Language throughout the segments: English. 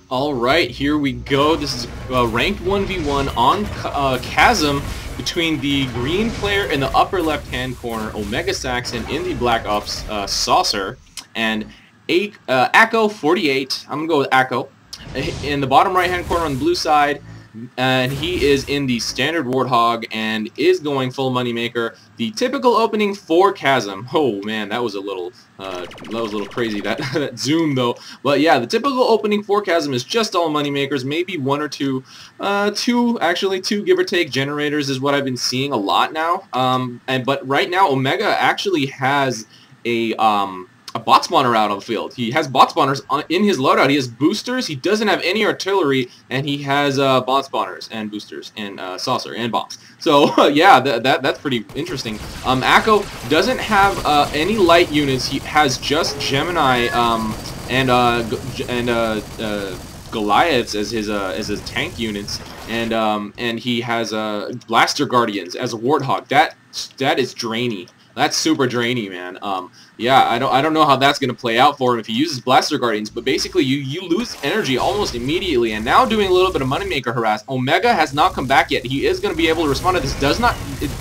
Alright, here we go. This is ranked 1v1 on Chasm between the green player in the upper left-hand corner, Omegasaxon in the Black Ops Saucer, and aco48. I'm going to go with Aco. In the bottom right-hand corner on the blue side, and he is in the standard Warthog and is going full moneymaker. The typical opening for Chasm. Oh man, that was a little crazy, that zoom though. But yeah, the typical opening for Chasm is just all moneymakers, maybe one or two, two give or take generators is what I've been seeing a lot now. But right now Omega actually has a bot spawner out on the field. He has bot spawners in his loadout. He has boosters. He doesn't have any artillery, and he has bot spawners and boosters and saucer and bombs. So yeah, that's pretty interesting. Aco doesn't have any light units. He has just Gemini and Goliaths as his tank units, and he has Blaster Guardians as a Warthog. That is drainy. That's super drainy, man. Yeah, I don't know how that's gonna play out for him if he uses Blaster Guardians, but basically you lose energy almost immediately. And now doing a little bit of moneymaker harass. Omega has not come back yet. He is gonna be able to respond to this. It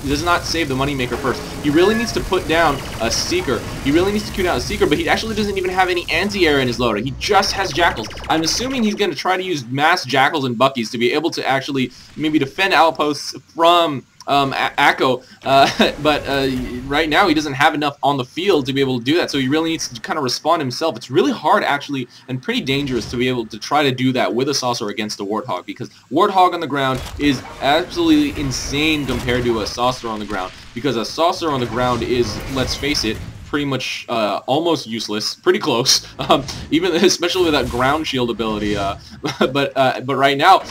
does not save the moneymaker first. He really needs to put down a Seeker. He really needs to queue down a Seeker, but he actually doesn't even have any anti-air in his loader. He just has Jackals. I'm assuming he's gonna try to use mass Jackals and Buckies to be able to actually maybe defend outposts from Aco, but right now he doesn't have enough on the field to be able to do that, so he really needs to kind of respond himself. It's really hard actually and pretty dangerous to be able to try to do that with a Saucer against a Warthog, because Warthog on the ground is absolutely insane compared to a Saucer on the ground, because a Saucer on the ground is, let's face it, pretty much almost useless, pretty close, even especially with that ground shield ability. But right now,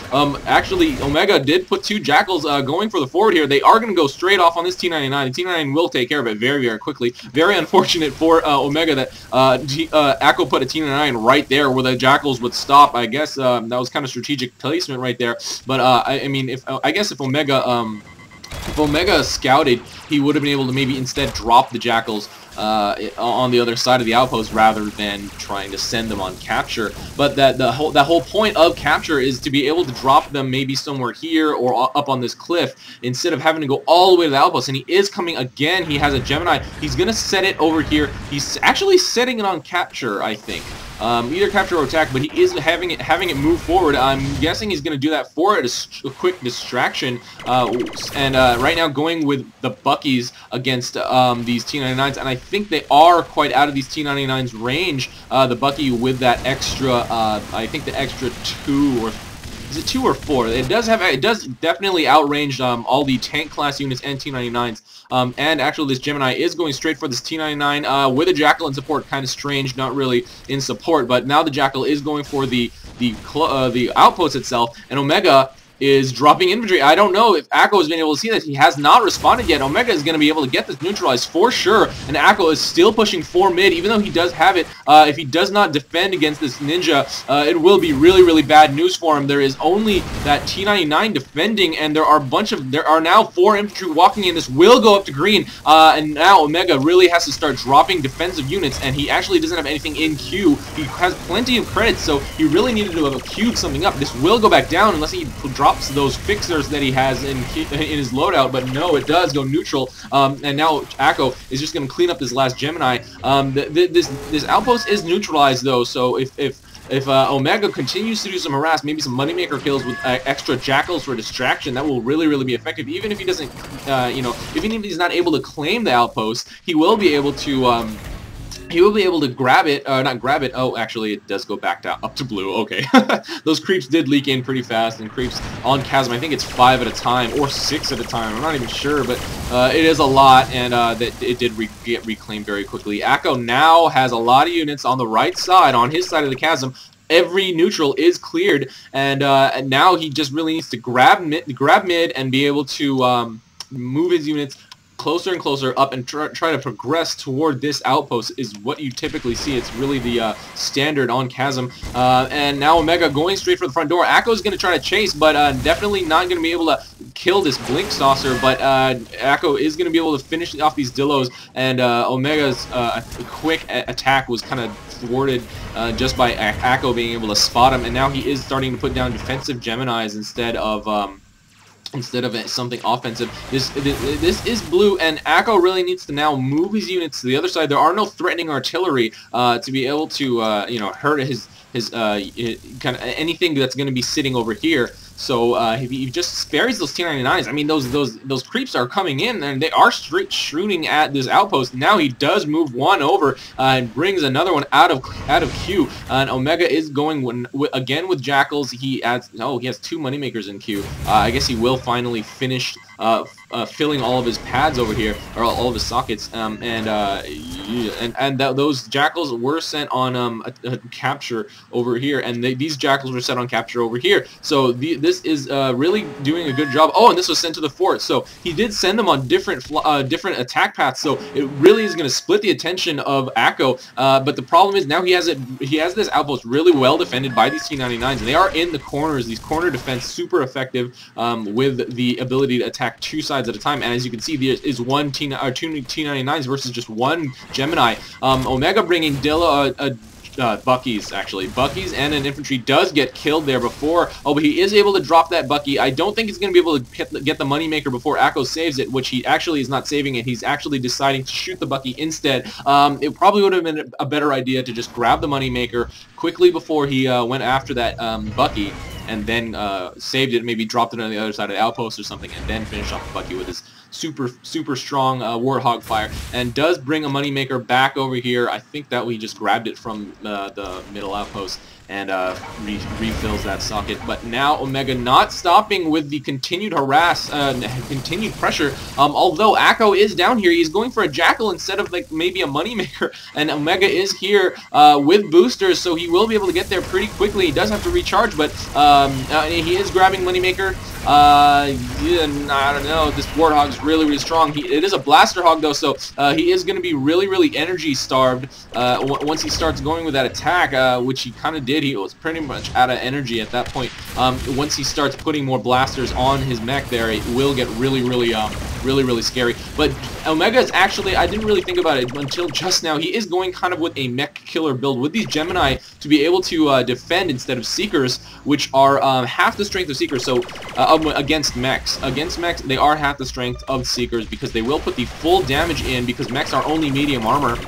actually, Omega did put two Jackals going for the forward here. They are going to go straight off on this T99. The T99 will take care of it very, very quickly. Very unfortunate for Omega that Aco put a T99 right there where the Jackals would stop. I guess that was kind of strategic placement right there. But I mean, I guess if Omega scouted, he would have been able to maybe instead drop the Jackals on the other side of the outpost rather than trying to send them on capture. But that whole point of capture is to be able to drop them maybe somewhere here or up on this cliff instead of having to go all the way to the outpost. And he is coming again. He has a Gemini. He's gonna set it over here. He's actually setting it on capture, I think. Either capture or attack, but he is having it move forward. I'm guessing he's going to do that for a quick distraction. Right now going with the Buckies against these T99s, and I think they are quite out of these T99s range. The Bucky with that extra, I think the extra 2 or... Is it 2 or 4? It does definitely outrange all the tank class units and T99s. And actually this Gemini is going straight for this T99 with a Jackal in support. Kind of strange, not really in support, but now the Jackal is going for the outpost itself, and Omega is dropping infantry. I don't know if Aco has been able to see that. He has not responded yet. Omega is going to be able to get this neutralized for sure, and Aco is still pushing for mid, even though he does have it. If he does not defend against this ninja, it will be really, really bad news for him. There is only that T99 defending, and there are now 4 infantry walking in. This will go up to green, and now Omega really has to start dropping defensive units, and he actually doesn't have anything in queue. He has plenty of credits, so he really needed to have queued something up. This will go back down unless he drops those fixers that he has in his loadout, but no, it does go neutral, and now Aco is just going to clean up this last Gemini. This outpost is neutralized though, so if Omega continues to do some harass, maybe some moneymaker kills with extra Jackals for distraction, that will really, really be effective. Even if he doesn't, even if he's not able to claim the outpost, he will be able to. He will be able to grab it, not grab it. Oh, actually, it does go back down up to blue. Okay, those creeps did leak in pretty fast, and creeps on Chasm, I think it's 5 at a time or 6 at a time. I'm not even sure, but it is a lot, and that it did get reclaimed very quickly. Aco now has a lot of units on the right side, on his side of the Chasm. Every neutral is cleared, and now he just really needs to grab mid and be able to move his units closer and closer up and try to progress toward this outpost is what you typically see. It's really the standard on Chasm. And now Omega going straight for the front door. Aco is going to try to chase, but definitely not going to be able to kill this Blink Saucer, but aco is going to be able to finish off these Dillos, and Omega's quick attack was kind of thwarted just by aco being able to spot him, and now he is starting to put down defensive Geminis instead of something offensive. This is blue, and aco really needs to now move his units to the other side. There are no threatening artillery to be able to you know, hurt his kind of anything that's going to be sitting over here. So if he just spares those T-99s, I mean, those creeps are coming in, and they are straight shooting at this outpost. Now he does move one over and brings another one out of queue. And Omega is going again with Jackals. He has 2 Moneymakers in queue. I guess he will finally finish filling all of his pads over here, or all of his sockets, those Jackals were sent on a capture over here, and these Jackals were sent on capture over here. So this is really doing a good job. Oh, and this was sent to the fort, so he did send them on different attack paths. So it really is going to split the attention of aco. But the problem is now he has this outpost really well defended by these T-99s, and they are in the corners. These corner defense super effective with the ability to attack 2 sides at a time, and as you can see, there is 2 T-99s versus just 1 Gemini. Omega bringing Buckies, actually. Buckies and an infantry does get killed there before. Oh, but he is able to drop that Bucky. I don't think he's going to be able to get the Moneymaker before aco saves it, which he actually is not saving it. He's actually deciding to shoot the Bucky instead. It probably would have been a better idea to just grab the Moneymaker quickly before he went after that Bucky, and then saved it, maybe dropped it on the other side of the outpost or something, and then finish off the Bucky with his super strong Warthog fire, and does bring a Moneymaker back over here. I think that we just grabbed it from the middle outpost and refills that socket. But now Omega not stopping with the continued continued pressure. Although aco is down here, he's going for a Jackal instead of like maybe a Moneymaker, and Omega is here with boosters, so he will be able to get there pretty quickly. He does have to recharge, but he is grabbing Moneymaker. Yeah, I don't know. This Warthog's really strong. It is a Blaster Hog though, so he is going to be really energy starved once he starts going with that attack, which he kind of did. He was pretty much out of energy at that point. Once he starts putting more blasters on his mech there, it will get really scary. But Omega is actually, I didn't really think about it until just now, he is going kind of with a mech killer build with these Gemini to be able to defend instead of Seekers, which are half the strength of Seekers. So against mechs, they are half the strength of Seekers because they will put the full damage in, because mechs are only medium armor.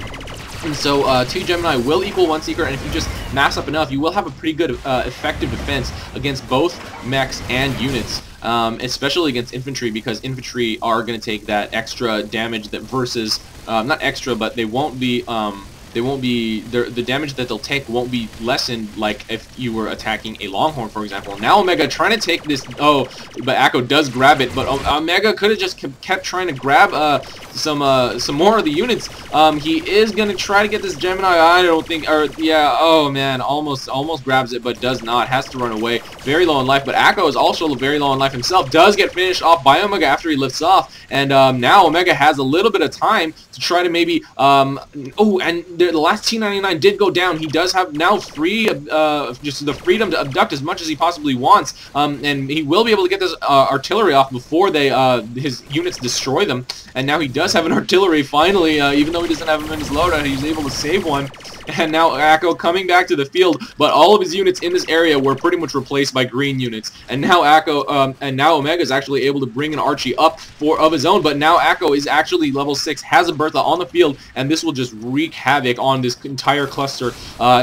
And so 2 Gemini will equal 1 Seeker, and if you just mass up enough, you will have a pretty good effective defense against both mechs and units, especially against infantry, because infantry are going to take that extra damage that versus, not extra, but they won't be, the damage that they'll take won't be lessened like if you were attacking a Longhorn, for example. Now Omega trying to take this, but aco does grab it, but Omega could have just kept trying to grab some more of the units. He is going to try to get this Gemini, I don't think, or yeah, oh man, almost grabs it, but does not, has to run away. Very low in life, but aco is also very low in life himself, does get finished off by Omega after he lifts off, and now Omega has a little bit of time to try to maybe, oh, and the last T-99 did go down. He does have now just the freedom to abduct as much as he possibly wants, and he will be able to get this artillery off before his units destroy them. And now he does have an artillery finally, even though he doesn't have him in his loadout. He's able to save one. And now aco coming back to the field, but all of his units in this area were pretty much replaced by green units. And now now Omega is actually able to bring an Archie up of his own, but now aco is actually level 6, has a Bertha on the field, and this will just wreak havoc on this entire cluster,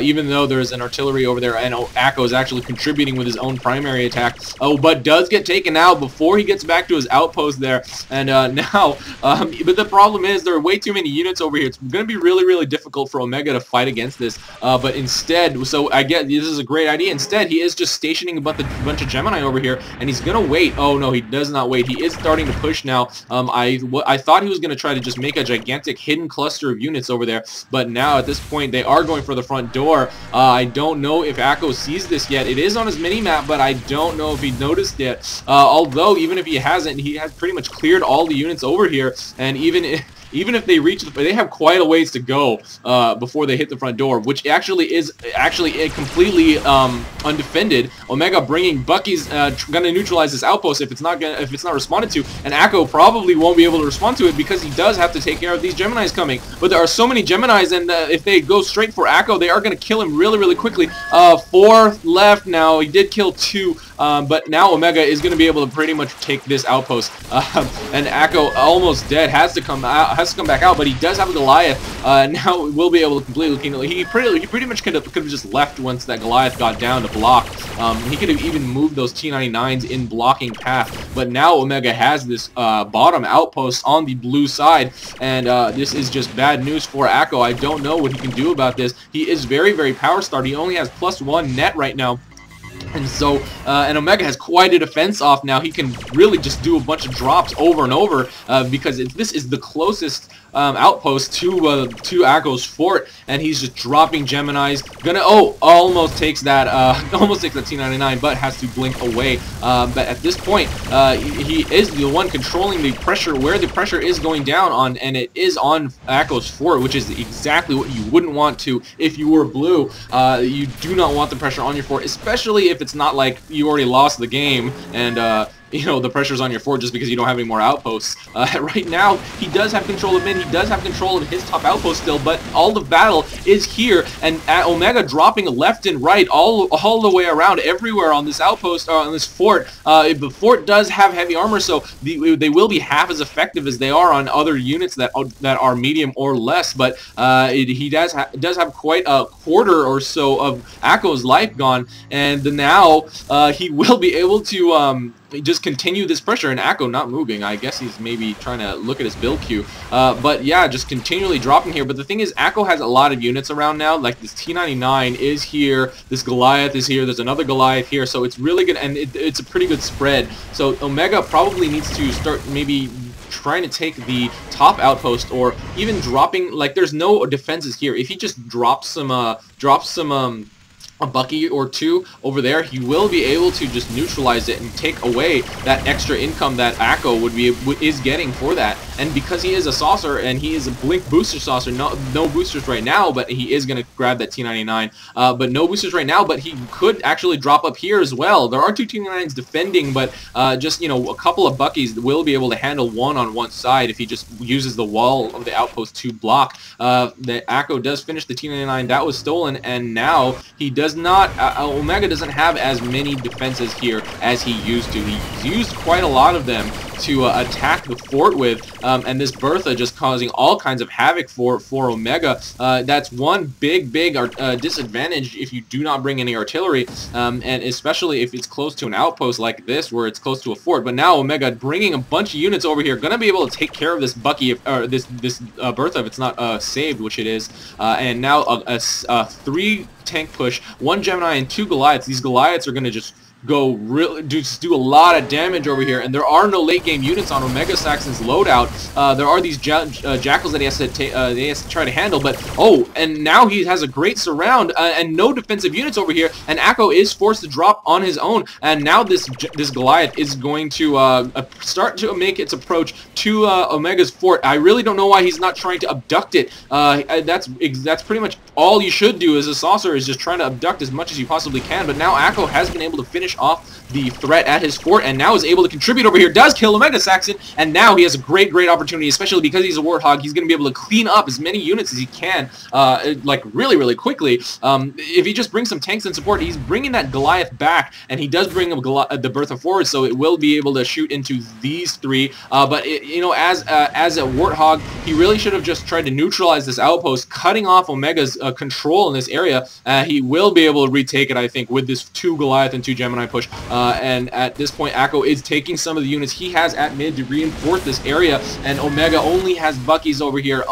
even though there's an artillery over there, and aco is actually contributing with his own primary attack. Oh, but does get taken out before he gets back to his outpost there. And now, but the problem is there are way too many units over here. It's going to be really difficult for Omega to fight against this, but instead, so I get this is a great idea. Instead, he is just stationing a bunch of Gemini over here, and he's gonna wait. Oh no, he does not wait. He is starting to push now. I thought he was gonna try to just make a gigantic hidden cluster of units over there, but now at this point they are going for the front door. I don't know if aco sees this yet. It is on his mini map, but I don't know if he noticed yet. Although even if he hasn't, he has pretty much cleared all the units over here, and even if even if they reach they have quite a ways to go before they hit the front door, which actually is completely undefended. Omega bringing Bucky's gonna neutralize this outpost if it's not responded to, and aco probably won't be able to respond to it because he does have to take care of these Geminis coming. But there are so many Geminis, and if they go straight for aco, they are gonna kill him really quickly. 4 left now. He did kill 2, but now Omega is going to be able to pretty much take this outpost. And aco, almost dead, has to come back out, but he does have a Goliath. Now will be able to completely kill. He pretty much could have just left once that Goliath got down to block. He could have even moved those T-99s in blocking path, but now Omega has this bottom outpost on the blue side, and this is just bad news for aco. I don't know what he can do about this. He is very power starved. He only has +1 net right now. And so, and Omega has quite a defense off now. He can really just do a bunch of drops over and over because this is the closest outpost to aco's fort, and he's just dropping Geminis. Almost takes that T-99, but has to blink away. But at this point, he is the one controlling the pressure, where the pressure is going down on, and it is on aco's fort, which is exactly what you wouldn't want to if you were blue. You do not want the pressure on your fort, especially if it's not like you already lost the game and you know, the pressure's on your fort just because you don't have any more outposts. Right now, he does have control of mid, he does have control of his top outpost still, but all the battle is here, and Omega dropping left and right, all the way around, everywhere on this outpost, on this fort. The fort does have heavy armor, so they will be half as effective as they are on other units that are medium or less, but he does have quite a quarter or so of aco's life gone, and now he will be able to just continue this pressure, and aco not moving. I guess he's maybe trying to look at his build queue, but yeah, just continually dropping here. But the thing is, aco has a lot of units around now. Like this T-99 is here, this Goliath is here, there's another Goliath here, so it's really good, and it's a pretty good spread. So Omega probably needs to start maybe trying to take the top outpost, or even dropping, like there's no defenses here. If he just drops a Bucky or 2 over there, he will be able to just neutralize it and take away that extra income that aco is getting for that. And because he is a saucer, and he is a blink booster saucer, no boosters right now, but he is going to grab that T-99, but no boosters right now, but he could actually drop up here as well. There are 2 T-99s defending, but just, you know, a couple of Buckies will be able to handle one on one side if he just uses the wall of the outpost to block. The aco does finish the T-99 that was stolen, and now he does not, Omega doesn't have as many defenses here as he used to. He's used quite a lot of them to attack the fort with, and this Bertha just causing all kinds of havoc for Omega. That's one big disadvantage if you do not bring any artillery, and especially if it's close to an outpost like this, where it's close to a fort. But now Omega bringing a bunch of units over here, gonna be able to take care of this Bucky, or this Bertha if it's not saved, which it is. And now a 3 tank push, 1 Gemini and 2 Goliaths. These Goliaths are gonna just go do a lot of damage over here, and there are no late game units on Omegasaxon's loadout. There are these jackals that he has to try to handle, but and now he has a great surround and no defensive units over here, and aco is forced to drop on his own, and now this Goliath is going to start to make its approach to Omega's fort. I really don't know why he's not trying to abduct it. That's pretty much all you should do as a saucer, is just trying to abduct as much as you possibly can. But now aco has been able to finish off the threat at his fort, and now is able to contribute over here, does kill Omegasaxon, and now he has a great opportunity, especially because he's a Warthog. He's going to be able to clean up as many units as he can, like really quickly. If he just brings some tanks and support, he's bringing that Goliath back, and he does bring the Bertha forward, so it will be able to shoot into these 3. But you know, as a Warthog, he really should have just tried to neutralize this outpost, cutting off Omega's control in this area. He will be able to retake it, I think, with this 2 Goliath and 2 Gemini push. And at this point, aco is taking some of the units he has at mid to reinforce this area, and Omega only has Buckies over here.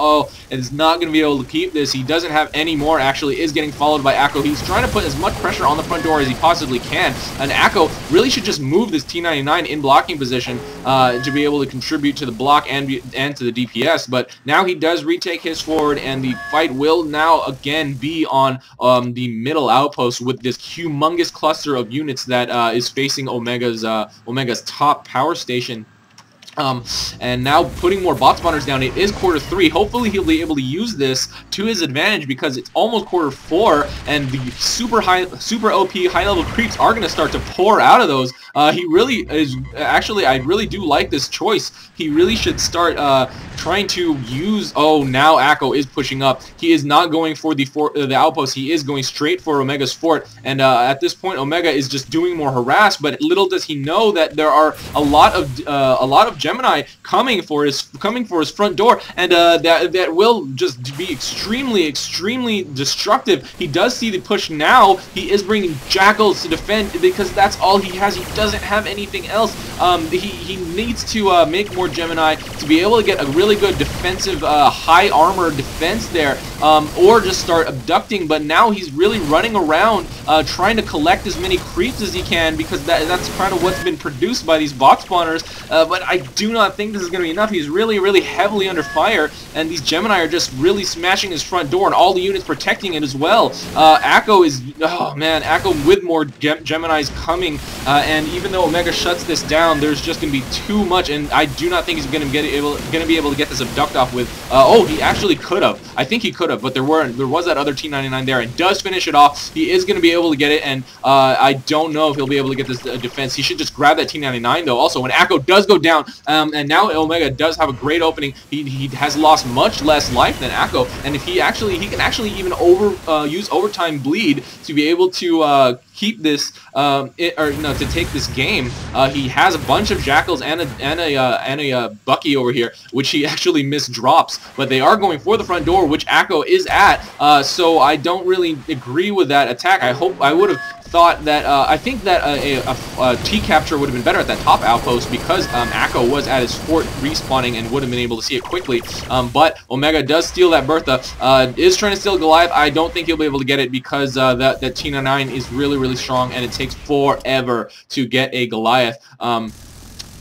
And is not going to be able to keep this. He doesn't have any more, actually, is getting followed by aco. He's trying to put as much pressure on the front door as he possibly can, and aco really should just move this T-99 in blocking position to be able to contribute to the block and to the DPS. But now he does retake his forward, and the fight will now again be on the middle outpost with this humongous cluster of units that is facing Omega's top power station. And now putting more bot spawners down. It is quarter 3. Hopefully he'll be able to use this to his advantage because it's almost quarter 4, and the super OP high level creeps are going to start to pour out of those. He really is. Actually, I really do like this choice. He really should start trying to use. Oh, now Aco is pushing up. He is not going for the outpost. He is going straight for Omega's fort. And at this point, Omega is just doing more harass. But little does he know that there are a lot of Gemini coming for his front door, and that will just be extremely destructive. He does see the push now. He is bringing Jackals to defend because that's all he has. He doesn't have anything else. He needs to make more Gemini to be able to get a really good defensive high armor defense there, or just start abducting. But now he's really running around trying to collect as many creeps as he can because that's kind of what's been produced by these bot spawners. But I do not think this is going to be enough. He's really heavily under fire, and these Gemini are just really smashing his front door, and all the units protecting it as well. Aco is, oh man, Aco with more Geminis coming, and even though Omega shuts this down, there's just going to be too much, and I do not think he's going to be able to get this abduct off with. Oh, he actually could have. I think he could have, but there was that other T99 there, and does finish it off. He is going to be able to get it, and I don't know if he'll be able to get this defense. He should just grab that T99 though. Also, when Aco does go down, and now Omega does have a great opening. He has lost much less life than Aco, and if he can actually even use overtime bleed to be able to keep this to take this game. He has a bunch of Jackals and a Bucky over here, which he actually misdrops, but they are going for the front door, which Aco is at. So I don't really agree with that attack. I would have thought that I think that a T capture would have been better at that top outpost because Aco was at his fort respawning and would have been able to see it quickly. But Omega does steal that Bertha. Is trying to steal Goliath. I don't think he'll be able to get it because that T99 is really strong, and it takes forever to get a Goliath.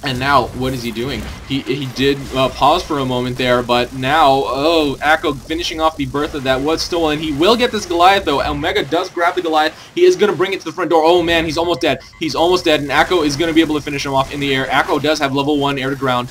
And now, what is he doing? He did pause for a moment there, but now, oh, Aco finishing off the Bertha that was stolen. He will get this Goliath, though. Omega does grab the Goliath. He is going to bring it to the front door. Oh, man, he's almost dead. He's almost dead, and Aco is going to be able to finish him off in the air. Aco does have level 1 air-to-ground.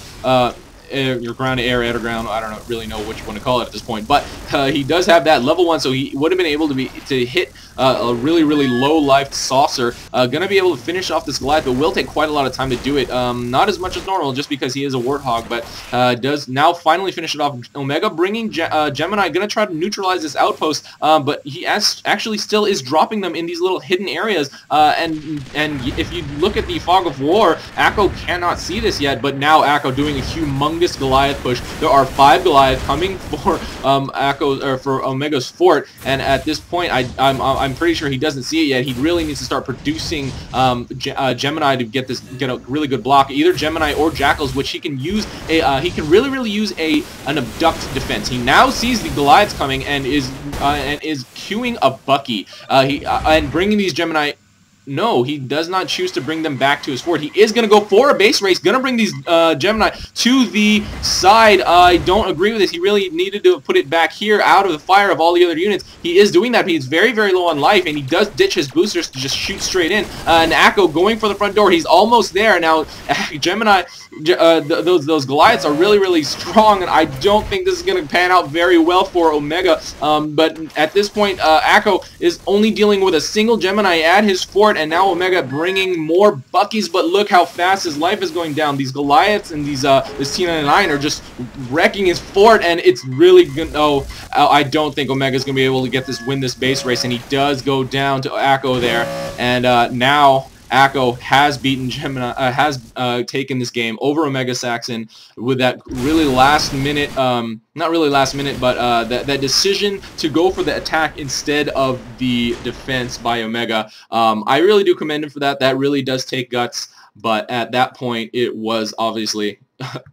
Your ground to air, air to ground. I don't really know which one to call it at this point, but he does have that level 1, so he would have been able to hit a really low life saucer. Gonna be able to finish off this Goliath, but will take quite a lot of time to do it. Not as much as normal, just because he is a Warthog, but does now finally finish it off. Omega bringing Gemini, gonna try to neutralize this outpost, but he actually still is dropping them in these little hidden areas. And if you look at the Fog of War, Aco cannot see this yet, but now Aco doing a humongous Goliath push. There are 5 Goliath coming for for Omega's fort, and at this point, I'm pretty sure he doesn't see it yet. He really needs to start producing Gemini to get a really good block, either Gemini or Jackals, which he can use he can really use an abduct defense. He now sees the Goliaths coming and is queuing a Bucky and bringing these Gemini. No, he does not choose to bring them back to his fort. He is going to go for a base race, going to bring these Gemini to the side. I don't agree with this. He really needed to put it back here out of the fire of all the other units. He is doing that, but he's very low on life, and he does ditch his boosters to just shoot straight in. And Aco going for the front door. He's almost there. Now, Gemini, those Goliaths are really strong, and I don't think this is going to pan out very well for Omega. But at this point, Aco is only dealing with a single Gemini at his fort, and now Omega bringing more Buckies, but look how fast his life is going down. These Goliaths and this T99 are just wrecking his fort, and it's really good. Oh, I don't think Omega's going to be able to win this base race, and he does go down to Aco there, and now Aco has beaten Gemini, has taken this game over Omegasaxon with that really last minute, not really last minute, but that decision to go for the attack instead of the defense by Omega. I really do commend him for that. That really does take guts, but at that point, it was obviously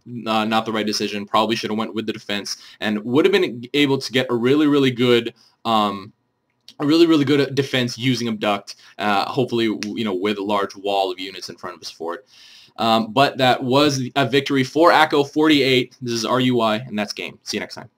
not the right decision. Probably should have went with the defense and would have been able to get a really good defense using abduct, hopefully, with a large wall of units in front of his fort. But that was a victory for aco48. This is RUI, and that's game. See you next time.